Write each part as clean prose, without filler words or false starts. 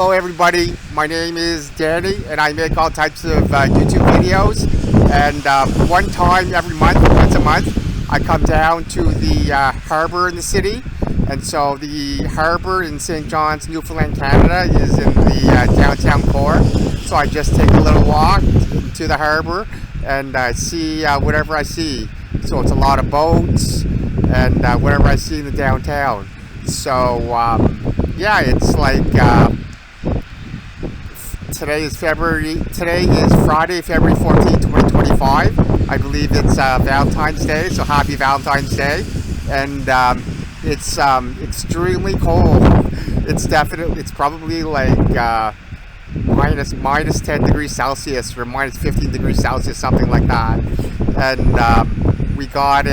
Hello everybody, my name is Danny and I make all types of YouTube videos, and one time every month, once a month, I come down to the harbor in the city. And so the harbor in St. John's, Newfoundland, Canada is in the downtown core. So I just take a little walk to the harbor and see whatever I see. So it's a lot of boats and whatever I see in the downtown. So yeah, it's like today is Friday, February 14th, 2025. I believe it's Valentine's Day, so happy Valentine's Day. And it's extremely cold. It's probably like minus 10 degrees Celsius or minus 15 degrees Celsius, something like that. And we got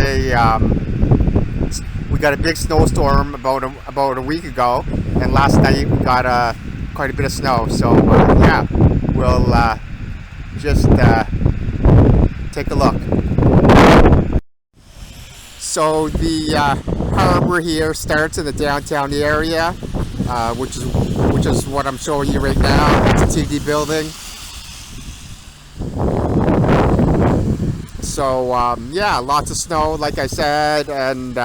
a big snowstorm about a week ago, and last night we got quite a bit of snow. So yeah, we'll just take a look. So the harbor here starts in the downtown area, which is what I'm showing you right now. It's a TD building. So yeah, lots of snow, like I said, and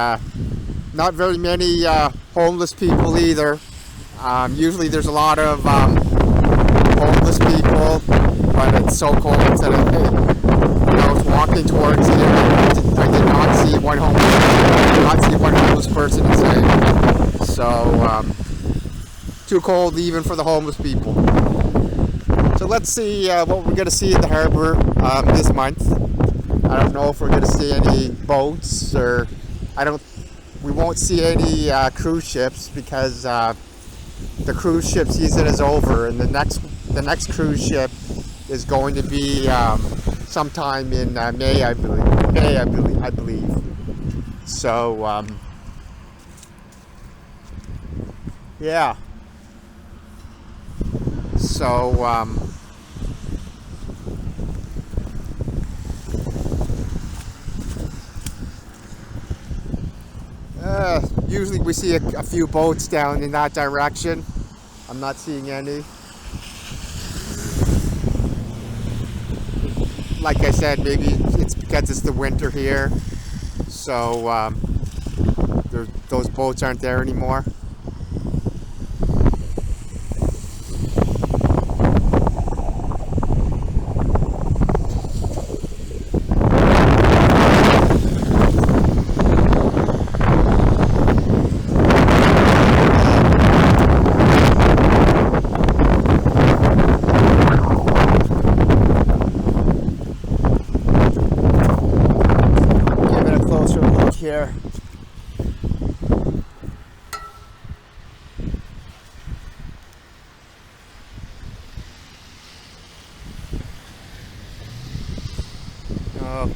not very many homeless people either. Usually there's a lot of homeless people, but it's so cold that I was walking towards here. I did not see one homeless person in sight. So too cold even for the homeless people. So let's see what we're going to see in the harbor this month. I don't know if we're going to see any boats, or we won't see any cruise ships, because the cruise ship season is over, and the next cruise ship is going to be sometime in May, I believe. So yeah. So usually we see a few boats down in that direction. I'm not seeing any. Like I said, maybe it's because it's the winter here, so those boats aren't there anymore. Here. I'm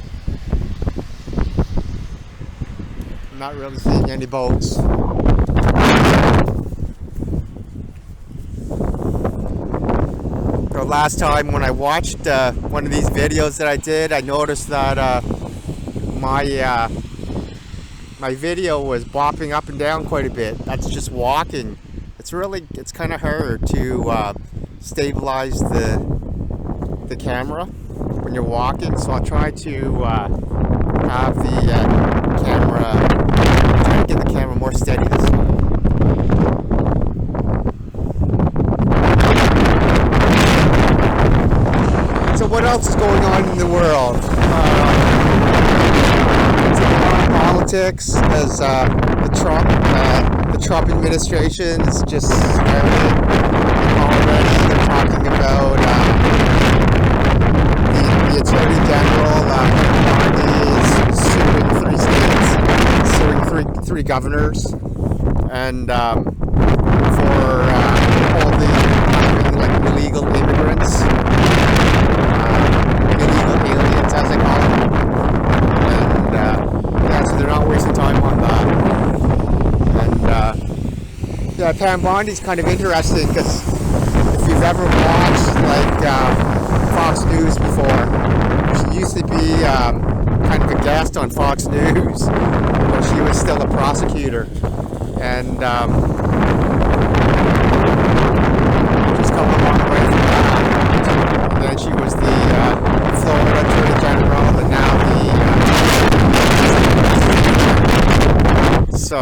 not really seeing any boats. The last time when I watched one of these videos that I did, I noticed that my video was bopping up and down quite a bit. That's just walking. It's kind of hard to stabilize the camera when you're walking. So I'll try to have the try to get the camera more steady this time. So what else is going on in the world? Politics, as the Trump administration is just started already. They're talking about the Attorney General Doherty is suing three governors, and for holding like illegal immigrants, illegal aliens as they call them. So they're not wasting time on that. And yeah, Pam Bondi's kind of interesting, because if you've ever watched like Fox News before, she used to be kind of a guest on Fox News when she was still a prosecutor. And come a long way from that. And then she was the Florida Attorney General, and now the so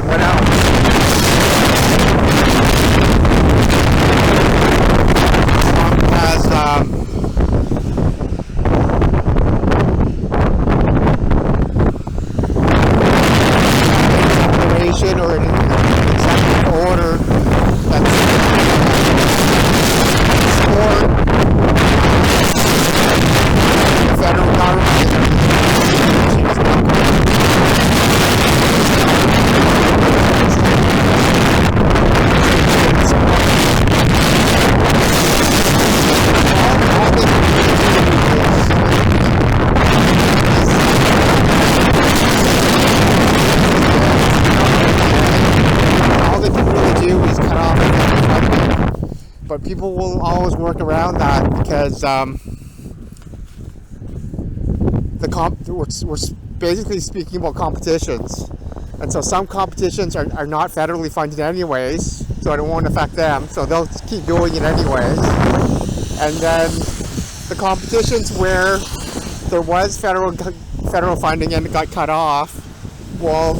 what else? Has or an executive order that's support the federal government. But people will always work around that because we're basically speaking about competitions, and so some competitions are not federally funded anyways, so it won't affect them, so they'll keep doing it anyways. And then the competitions where there was federal funding and it got cut off, well,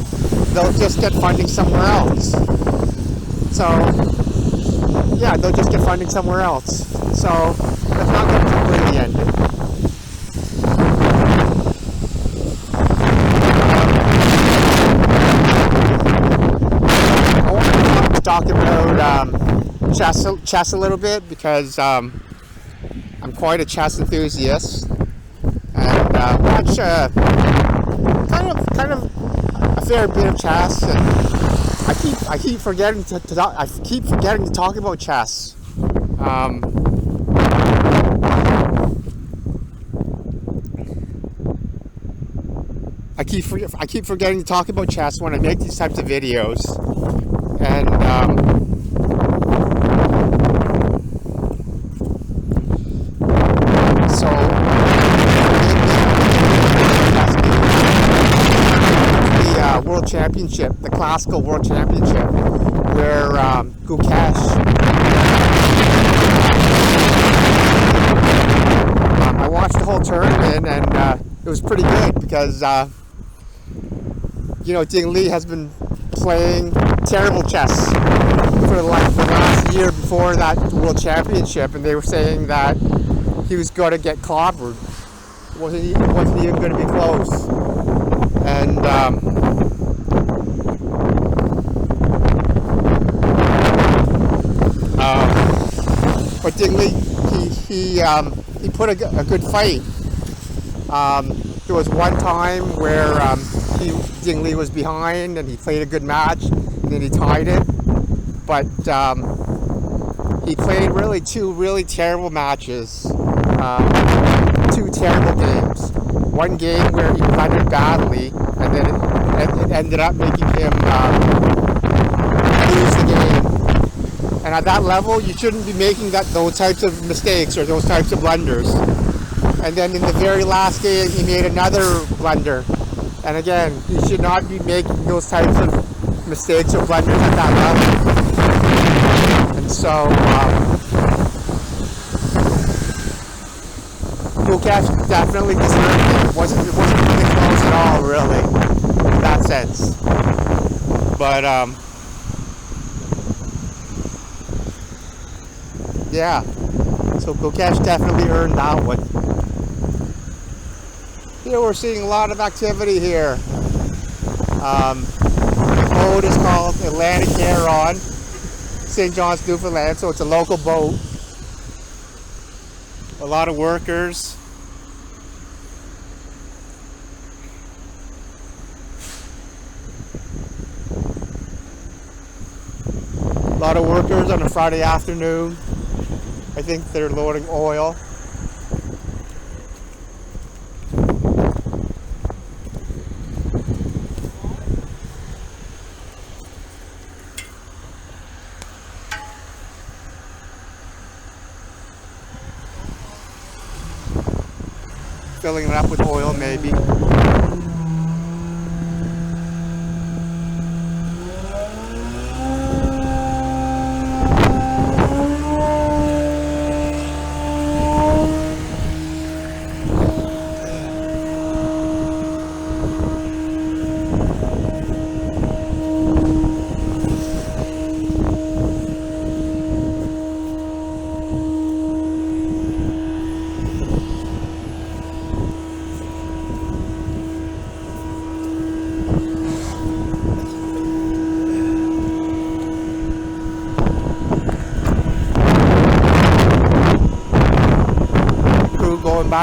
they'll just get funding somewhere else. So yeah, they'll just get funding somewhere else. So that's not going to completely end it. I want to talk about chess a little bit because I'm quite a chess enthusiast, and watch kind of a fair bit of chess, and I keep forgetting to talk about chess. I keep forgetting to talk about chess when I make these types of videos, and so the World Championship, the Classical World Championship, where Gukesh I watched the whole tournament, and it was pretty good because Ding Li has been playing terrible chess for the last year before that World Championship, and they were saying that he was going to get clobbered. It wasn't even going to be close. And but Ding Li, he put a good fight. There was one time where Ding Li was behind and he played a good match, and then he tied it. But he played two really terrible matches, two terrible games. One game where he blundered badly, and then it ended up making him lose the game. And at that level, you shouldn't be making those types of mistakes or those types of blunders. And then in the very last game, he made another blunder. And again, you should not be making those types of mistakes or blunders at that level. And so, Gukesh definitely deserved it. It wasn't really close at all, really, in that sense. But, yeah. So Gukesh definitely earned that one. Here we're seeing a lot of activity here. The boat is called Atlantic Heron, St. John's, Newfoundland, so it's a local boat. A lot of workers. A lot of workers on a Friday afternoon. I think they're loading oil. Filling it up with oil, maybe.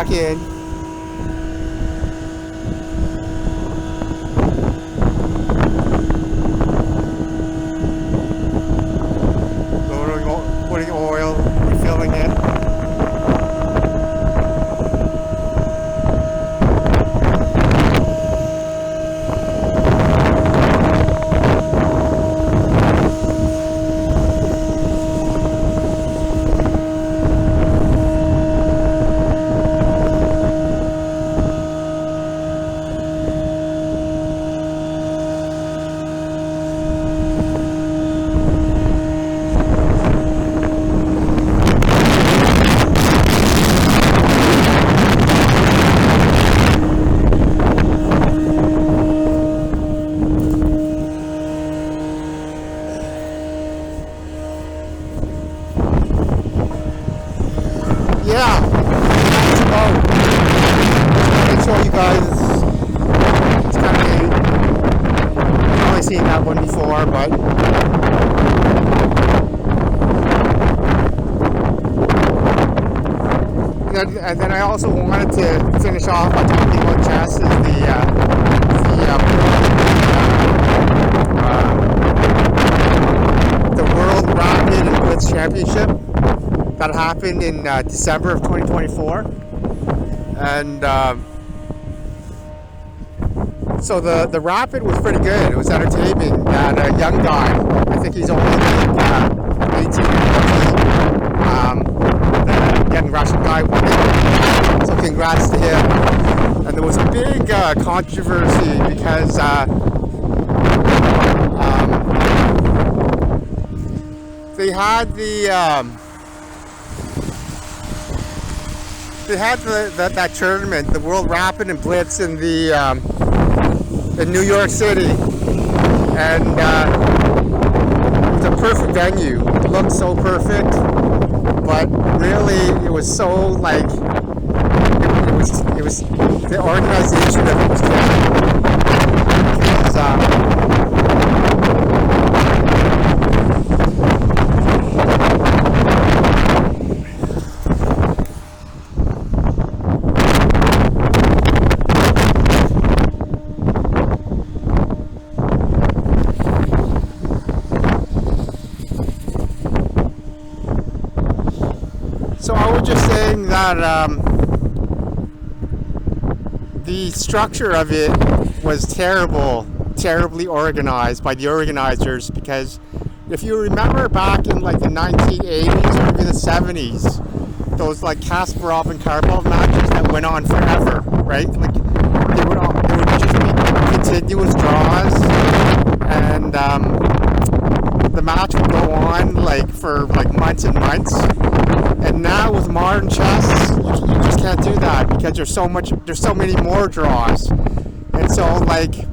back in. Putting oil, refilling it. Yeah, that's about. I'll show you guys. It's kind of neat. I've only seen that one before, but and then I also wanted to finish off by talking about chess. Is the World Rapid and Blitz Championship that happened in December of 2024, and so the rapid was pretty good. It was entertaining. And a young guy, I think he's only like 18 or 19, the young Russian guy won it. So congrats to him. And there was a big controversy because they had that tournament, the World Rapid and Blitz in New York City, and it was a perfect venue. It looked so perfect, but really it was so like it was the organization of it was terrible. So I was just saying that the structure of it was terribly organized by the organizers, because if you remember back in like the 1980s or maybe the 70s, those like Kasparov and Karpov matches that went on forever, right? Like they would just be continuous draws, and the match would go on like for like months and months. And now with modern chess, you just can't do that because there's so many more draws. And so like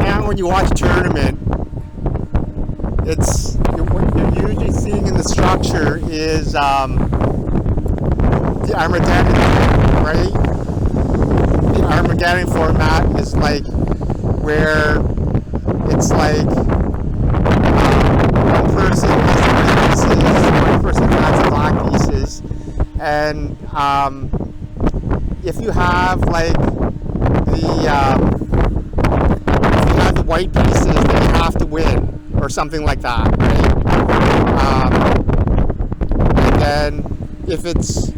now when you watch a tournament, what you're usually seeing in the structure is the Armageddon, right? The Armageddon format is like where it's like one person has the white pieces, one person has the black pieces, and if you have like the white pieces, then you have to win or something like that, right? And then if it's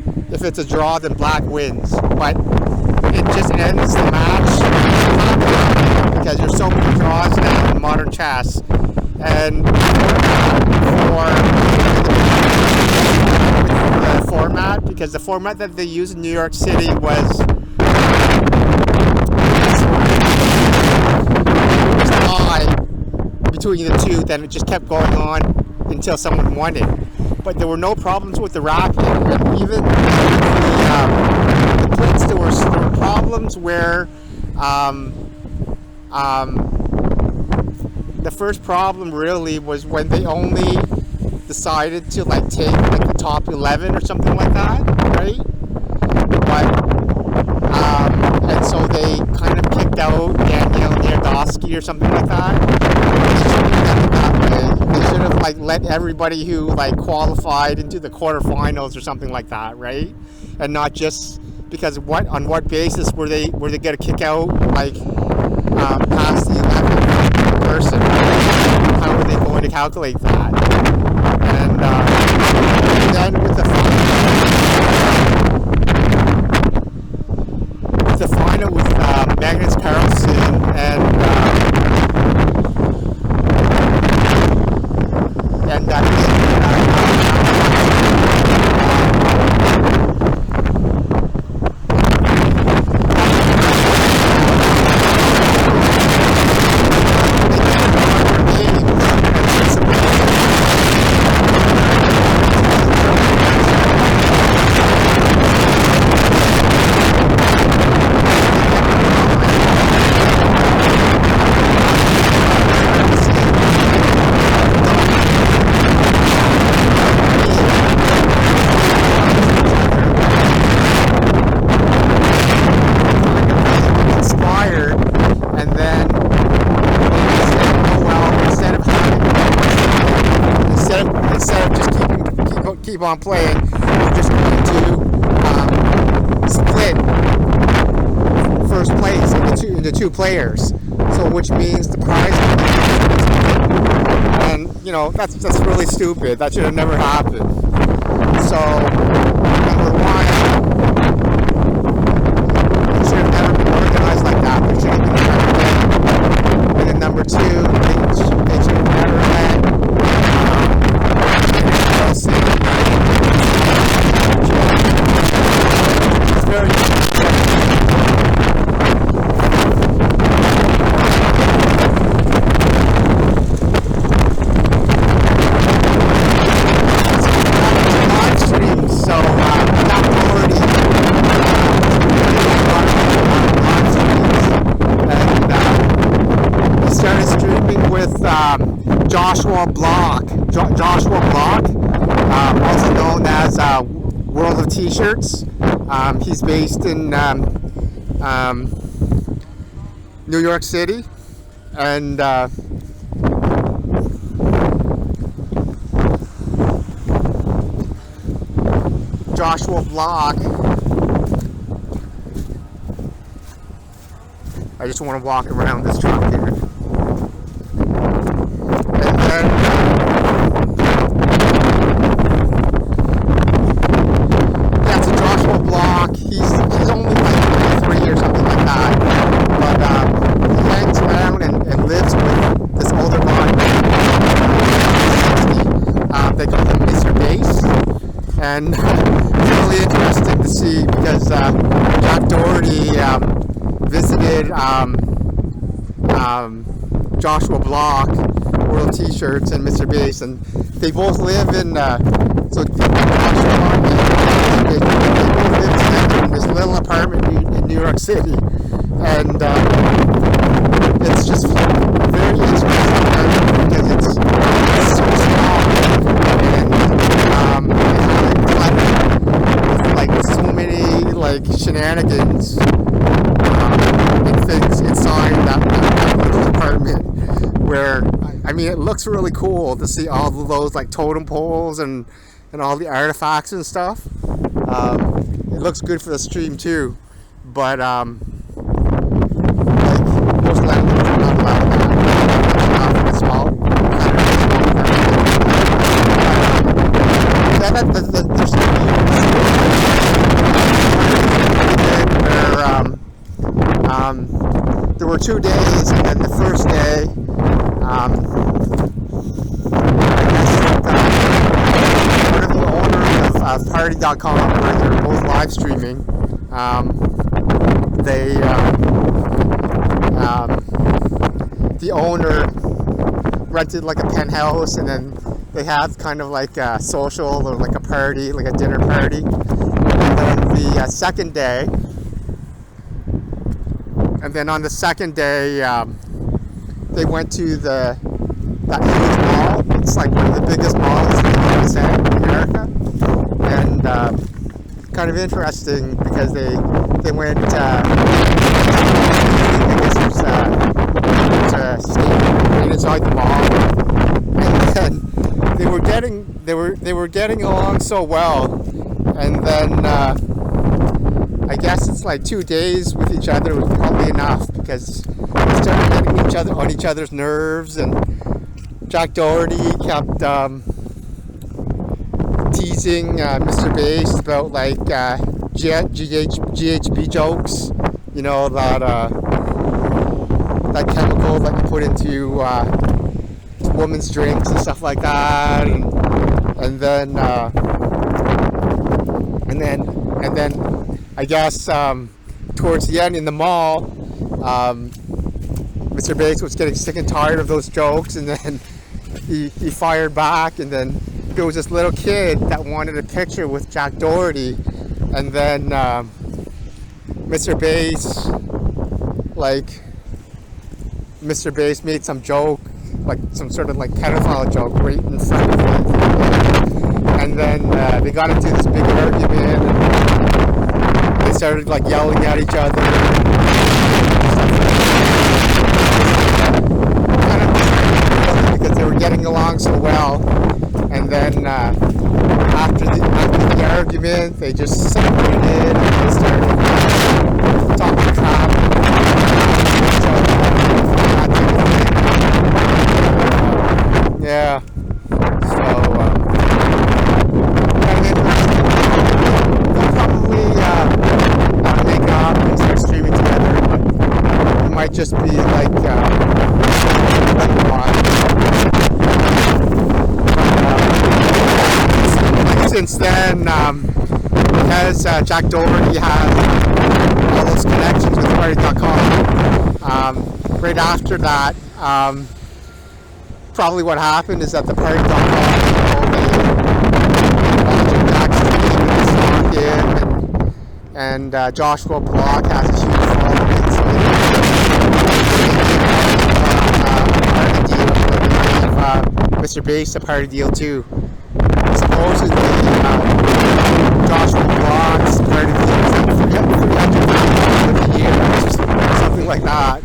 a draw, then black wins, but it just ends the match because there's so many draws now in modern chess. And for the format, because the format that they used in New York City was tied between the two, then it just kept going on until someone won it. But there were no problems with the racket, and even the Blitz, there were problems where the first problem really was when they only decided to like take like the top 11 or something like that, right? But and so they kind of kicked out Daniel Nierdowski or something like that. They should have like let everybody who like qualified into the quarterfinals or something like that, right? And not just because on what basis were they going to kick out like past the 11th person? How are they going to calculate that? And then with the final with Magnus Carlsen and keep on playing, we're just going to split first place into two players. So which means the prize, and you know that's really stupid. That should have never happened. So number one, it should have never been organized like that. There should have been a and then number two, they should have never had. It's very live stream, so not Doherty and he started streaming with Joshua Block, also known as World of T-Shirts. He's based in New York City, and Joshua Block. I just want to walk around this truck here. And then that's a Joshua Block. He's only like 23 or something like that. But he hangs around and lives with this older guy. They call him Mr. Bass. And it's really interesting to see because Jack Doherty visited Joshua Block, World T-Shirts, and Mr. Bass, and they both live in so Joshua they both live together in this little apartment in New York City, and it's just very interesting because it's so small and like so many like shenanigans and things inside that little apartment where I mean it looks really cool to see all of those like totem poles and all the artifacts and stuff. It looks good for the stream too, but like most landlords are not allowed that. It's small. There were 2 days, and then the first day, I guess one of the owners of Party.com, where they're both live streaming, the owner rented like a penthouse, and then they had kind of like a social or like a party, like a dinner party. And then the second day, and then on the second day, they went to that huge mall. It's like one of the biggest malls in America, and kind of interesting because they went. I guess there's a state inside the mall, and then they were getting along so well, and then I guess it's like 2 days with each other was probably enough, because they started getting on each other's nerves, and Jack Doherty kept teasing Mr. Bass about like GHB jokes, you know, that chemical that you put into women's drinks and stuff like that, and then I guess towards the end in the mall, Mr. Bass was getting sick and tired of those jokes, and then he fired back, and then there was this little kid that wanted a picture with Jack Doherty, and then Mr. Bass made some joke, like some sort of like pedophile joke right in front of him, and then they got into this big argument, and they started like yelling at each other, because they were getting along so well. And then after the argument, they just separated, and they started talking crap. Yeah. So and then they'll probably make up and start streaming together, but it might just be like since then, because Jack Doherty has all those connections with Party.com, right after that, probably what happened is that the Party.com, they watching Jack's stream and Joshua Block has a huge following, so Mr. Bass a party deal too. Supposedly, Joshua Block's party deal is like $300,000 a year, something like that.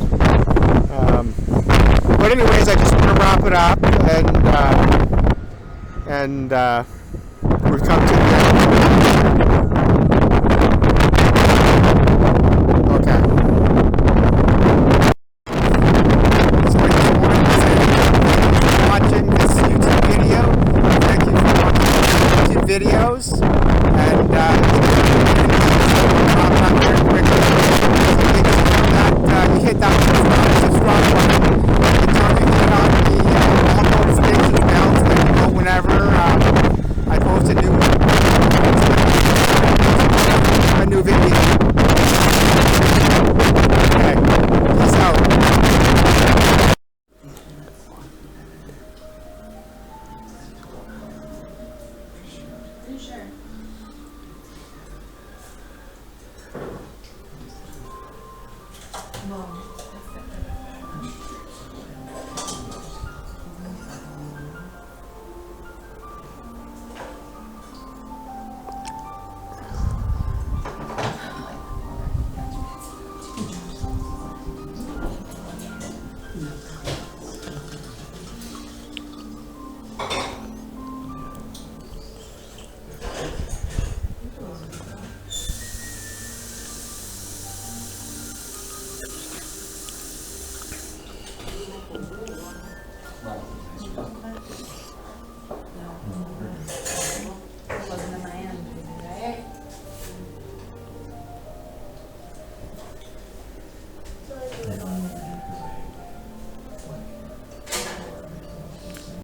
But anyways, I just want to wrap it up, and we've come to